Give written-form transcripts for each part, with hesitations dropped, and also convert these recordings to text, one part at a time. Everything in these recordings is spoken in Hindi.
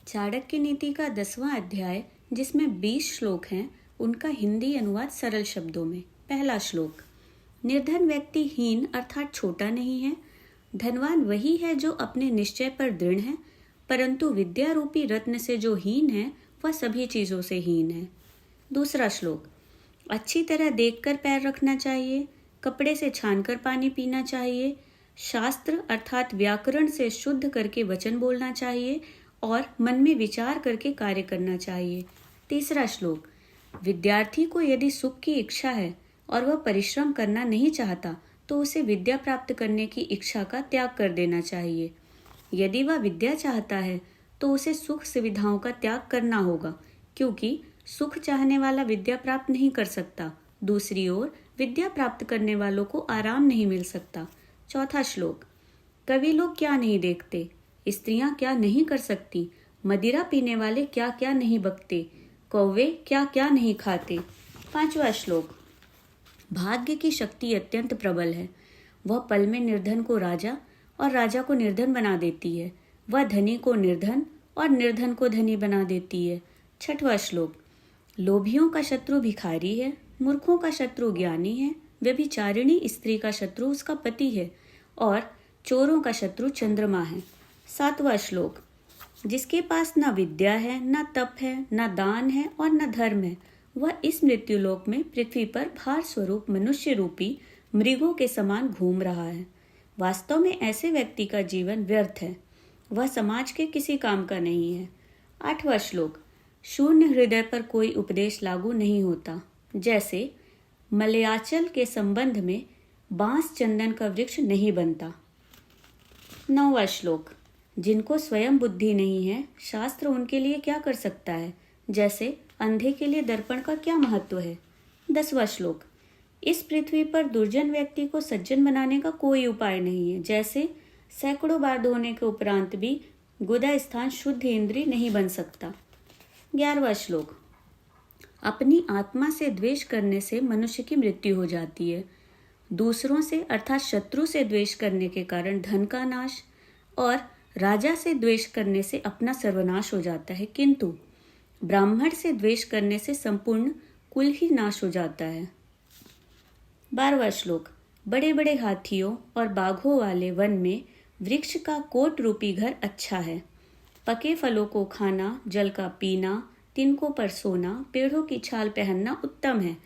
चाणक्य नीति का 10वां अध्याय, जिसमें 20 श्लोक हैं, उनका हिंदी अनुवाद सरल शब्दों में। पहला श्लोक। निर्धन व्यक्ति हीन अर्थात छोटा नहीं है। धनवान वही है जो अपने निश्चय पर दृढ़ है, परंतु विद्या रूपी रत्न से जो हीन है वह सभी चीजों से हीन है। दूसरा श्लोक। अच्छी तरह देखकर पैर रखना चाहिए, कपड़े से छानकर पानी पीना चाहिए, शास्त्र अर्थात व्याकरण से शुद्ध करके वचन बोलना चाहिए और मन में विचार करके कार्य करना चाहिए। तीसरा श्लोक। विद्यार्थी को यदि सुख की इच्छा है और वह परिश्रम करना नहीं चाहता तो उसे विद्या प्राप्त करने की इच्छा का त्याग कर देना चाहिए। यदि वह विद्या चाहता है तो उसे सुख सुविधाओं का त्याग करना होगा, क्योंकि सुख चाहने वाला विद्या प्राप्त नहीं कर सकता। दूसरी ओर विद्या प्राप्त करने वालों को आराम नहीं मिल सकता। चौथा श्लोक। कवि लोग क्या नहीं देखते, स्त्रियां क्या नहीं कर सकती, मदिरा पीने वाले क्या क्या नहीं बकते, कौवे क्या क्या नहीं खाते। पांचवा श्लोक। भाग्य की शक्ति अत्यंत प्रबल है। वह पल में निर्धन को राजा और राजा को निर्धन बना देती है। वह धनी को निर्धन और निर्धन को धनी बना देती है। छठवां श्लोक। लोभियों का शत्रु भिखारी है, मूर्खों का शत्रु ज्ञानी है, व्यभिचारिणी स्त्री का शत्रु उसका पति है और चोरों का शत्रु चंद्रमा है। सातवां श्लोक। जिसके पास न विद्या है, न तप है, न दान है और न धर्म है, वह इस मृत्युलोक में पृथ्वी पर भार स्वरूप मनुष्य रूपी मृगों के समान घूम रहा है। वास्तव में ऐसे व्यक्ति का जीवन व्यर्थ है, वह समाज के किसी काम का नहीं है। आठवां श्लोक। शून्य हृदय पर कोई उपदेश लागू नहीं होता, जैसे मलयाचल के संबंध में बांस चंदन का वृक्ष नहीं बनता। नौवां श्लोक। जिनको स्वयं बुद्धि नहीं है, शास्त्र उनके लिए क्या कर सकता है, जैसे अंधे के लिए दर्पण का क्या महत्व है। 10वां श्लोक। इस पृथ्वी पर दुर्जन व्यक्ति को सज्जन बनाने का कोई उपाय नहीं है, जैसे सैकड़ों बार धोने के उपरांत भी गुदा स्थान शुद्ध इंद्रिय नहीं बन सकता। 11वां श्लोक। अपनी आत्मा से द्वेष करने से मनुष्य की मृत्यु हो जाती है। दूसरों से अर्थात शत्रु से द्वेष करने के कारण धन का नाश और राजा से द्वेष करने से अपना सर्वनाश हो जाता है, किंतु ब्राह्मण से द्वेष करने से संपूर्ण कुल ही नाश हो जाता है। 12वां श्लोक। बड़े बड़े हाथियों और बाघों वाले वन में वृक्ष का कोट रूपी घर अच्छा है। पके फलों को खाना, जल का पीना, तिनकों पर सोना, पेड़ों की छाल पहनना उत्तम है,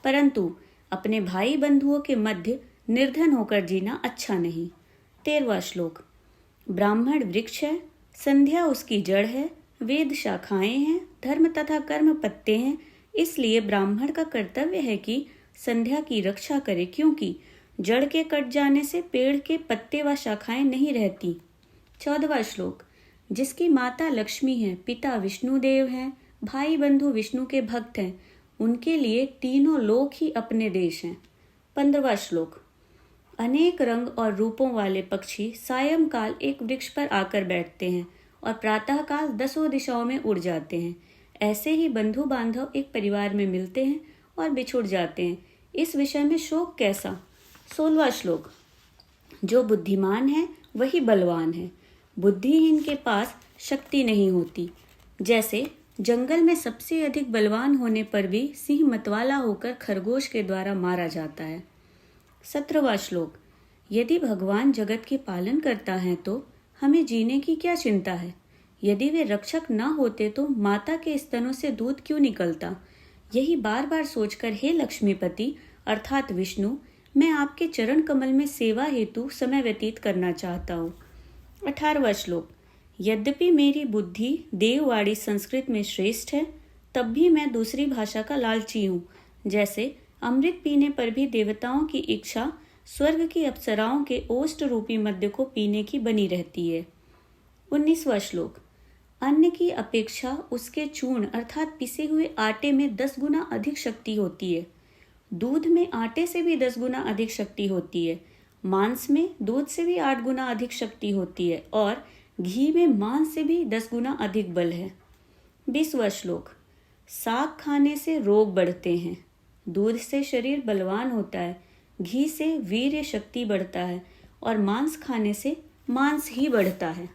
परंतु अपने भाई बंधुओं के मध्य निर्धन होकर जीना अच्छा नहीं। 13वां श्लोक। ब्राह्मण वृक्ष है, संध्या उसकी जड़ है, वेद शाखाएं हैं, धर्म तथा कर्म पत्ते हैं, इसलिए ब्राह्मण का कर्तव्य है कि संध्या की रक्षा करे, क्योंकि जड़ के कट जाने से पेड़ के पत्ते व शाखाएं नहीं रहती। 14वां श्लोक। जिसकी माता लक्ष्मी है, पिता विष्णुदेव हैं, भाई बंधु विष्णु के भक्त हैं, उनके लिए तीनों लोक ही अपने देश हैं। 15वां श्लोक। अनेक रंग और रूपों वाले पक्षी सायंकाल एक वृक्ष पर आकर बैठते हैं और प्रातःकाल 10 दिशाओं में उड़ जाते हैं। ऐसे ही बंधु बांधव एक परिवार में मिलते हैं और बिछुड़ जाते हैं। इस विषय में शोक कैसा। 16वां श्लोक। जो बुद्धिमान है वही बलवान है, बुद्धिहीन के पास शक्ति नहीं होती। जैसे जंगल में सबसे अधिक बलवान होने पर भी सिंह मतवाला होकर खरगोश के द्वारा मारा जाता है। 17वां श्लोक। यदि भगवान जगत के पालन करता है तो हमें जीने की क्या चिंता है। यदि वे रक्षक न होते तो माता के स्तनों से दूध क्यों निकलता। यही बार बार सोचकर हे लक्ष्मीपति अर्थात विष्णु, मैं आपके चरण कमल में सेवा हेतु समय व्यतीत करना चाहता हूँ। 18वां श्लोक। यद्यपि मेरी बुद्धि देववाड़ी संस्कृत में श्रेष्ठ है, तब भी मैं दूसरी भाषा का लालची हूँ। जैसे अमृत पीने पर भी देवताओं की इच्छा स्वर्ग की अप्सराओं के ओष्ठ रूपी मद्य को पीने की बनी रहती है। 19वां श्लोक। अन्न की अपेक्षा उसके चूर्ण अर्थात पिसे हुए आटे में 10 गुना अधिक शक्ति होती है। दूध में आटे से भी 10 गुना अधिक शक्ति होती है। मांस में दूध से भी 8 गुना अधिक शक्ति होती है और घी में मांस से भी 10 गुना अधिक बल है। 20वां श्लोक। साग खाने से रोग बढ़ते हैं, दूध से शरीर बलवान होता है, घी से वीर्य शक्ति बढ़ता है और मांस खाने से मांस ही बढ़ता है।